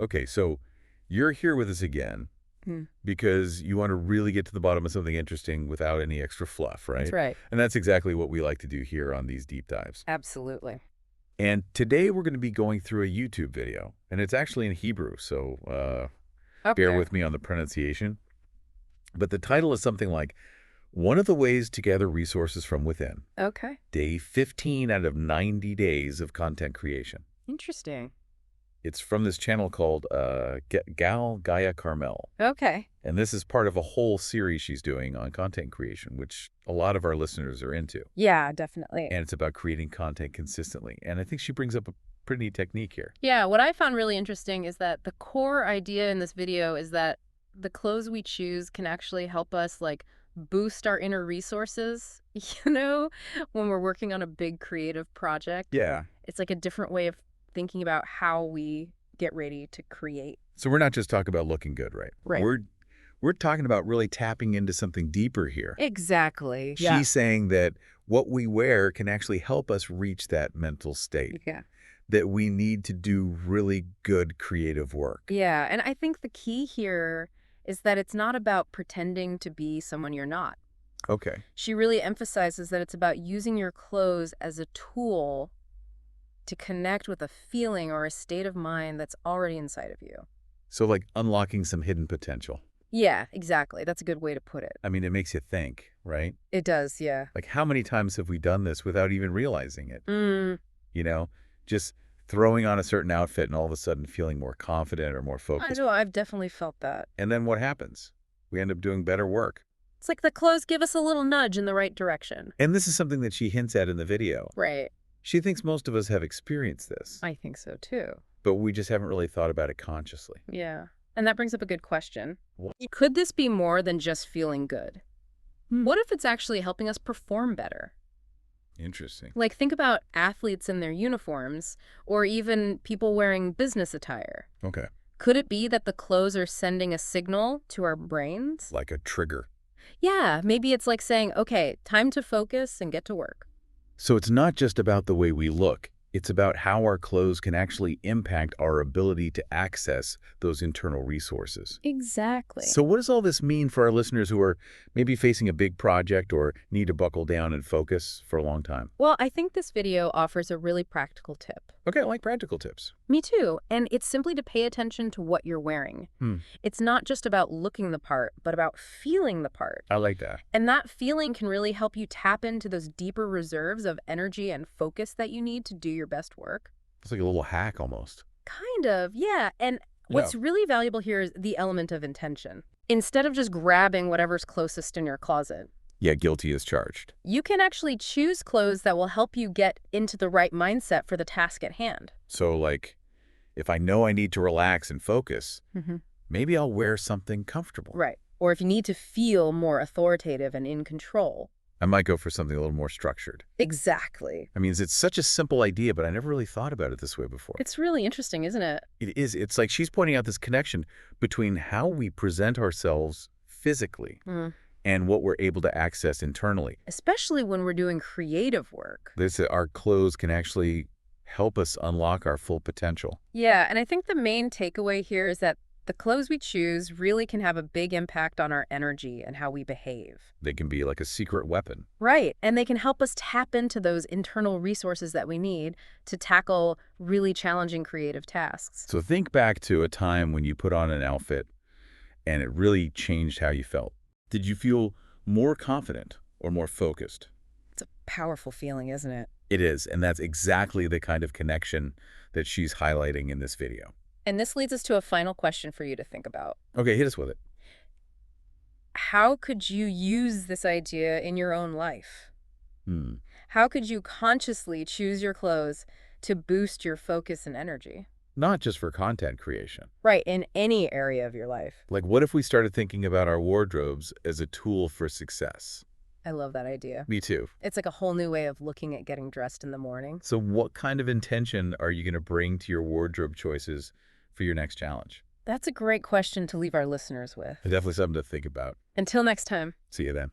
Okay, so you're here with us again because you want to really get to the bottom of something interesting without any extra fluff, right? That's right. And that's exactly what we like to do here on these deep dives. Absolutely. And today we're going to be going through a YouTube video, and it's actually in Hebrew, so bear with me on the pronunciation. But the title is something like, One of the Ways to Gather Resources from Within. Okay. Day 15 out of 90 days of content creation. Interesting. It's from this channel called Gaaia Carmel. Okay. And this is part of a whole series she's doing on content creation, which a lot of our listeners are into. Yeah, definitely. And it's about creating content consistently. And I think she brings up a pretty neat technique here. Yeah, what I found really interesting is that the core idea in this video is that the clothes we choose can actually help us boost our inner resources, when we're working on a big creative project. Yeah. It's like a different way of thinking about how we get ready to create. So we're not just talking about looking good, right? Right. We're talking about really tapping into something deeper here. Exactly. She's saying that what we wear can actually help us reach that mental state. Yeah. That we need to do really good creative work. Yeah, and I think the key here is that it's not about pretending to be someone you're not. Okay. She really emphasizes that it's about using your clothes as a tool to connect with a feeling or a state of mind that's already inside of you. So like unlocking some hidden potential. Yeah, exactly. That's a good way to put it. I mean, it makes you think, right? It does, yeah. Like how many times have we done this without even realizing it? Just throwing on a certain outfit and all of a sudden feeling more confident or more focused. I know, I've definitely felt that. And then what happens? We end up doing better work. It's like the clothes give us a little nudge in the right direction. And this is something that she hints at in the video. Right. She thinks most of us have experienced this. I think so too. But we just haven't really thought about it consciously. Yeah. And that brings up a good question. What? Could this be more than just feeling good? What if it's actually helping us perform better? Interesting. Like, think about athletes in their uniforms, or even people wearing business attire. Okay. Could it be that the clothes are sending a signal to our brains? Like a trigger. Yeah, maybe it's like saying, okay, time to focus and get to work. So it's not just about the way we look. It's about how our clothes can actually impact our ability to access those internal resources. Exactly. So what does all this mean for our listeners who are maybe facing a big project or need to buckle down and focus for a long time? Well, I think this video offers a really practical tip. Okay, I like practical tips. Me too. And it's simply to pay attention to what you're wearing. It's not just about looking the part, but about feeling the part. I like that. And that feeling can really help you tap into those deeper reserves of energy and focus that you need to do your best work. It's like a little hack almost. Kind of, yeah. And what's really valuable here is the element of intention. Instead of just grabbing whatever's closest in your closet. Yeah, guilty as charged. You can actually choose clothes that will help you get into the right mindset for the task at hand. So like, if I know I need to relax and focus, maybe I'll wear something comfortable. Right. Or if you need to feel more authoritative and in control. I might go for something a little more structured. Exactly. I mean, it's such a simple idea, but I never really thought about it this way before. It's really interesting, isn't it? It is. It's like she's pointing out this connection between how we present ourselves physically and what we're able to access internally. Especially when we're doing creative work. Our clothes can actually help us unlock our full potential. Yeah, and I think the main takeaway here is that the clothes we choose really can have a big impact on our energy and how we behave. They can be like a secret weapon. Right, and they can help us tap into those internal resources that we need to tackle really challenging creative tasks. So think back to a time when you put on an outfit and it really changed how you felt. Did you feel more confident or more focused? It's a powerful feeling, isn't it? It is, and that's exactly the kind of connection that she's highlighting in this video. And this leads us to a final question for you to think about. Okay, hit us with it. How could you use this idea in your own life? How could you consciously choose your clothes to boost your focus and energy? Not just for content creation. Right, in any area of your life. Like, what if we started thinking about our wardrobes as a tool for success? I love that idea. Me too. It's like a whole new way of looking at getting dressed in the morning. So what kind of intention are you going to bring to your wardrobe choices for your next challenge? That's a great question to leave our listeners with. Definitely something to think about. Until next time. See you then.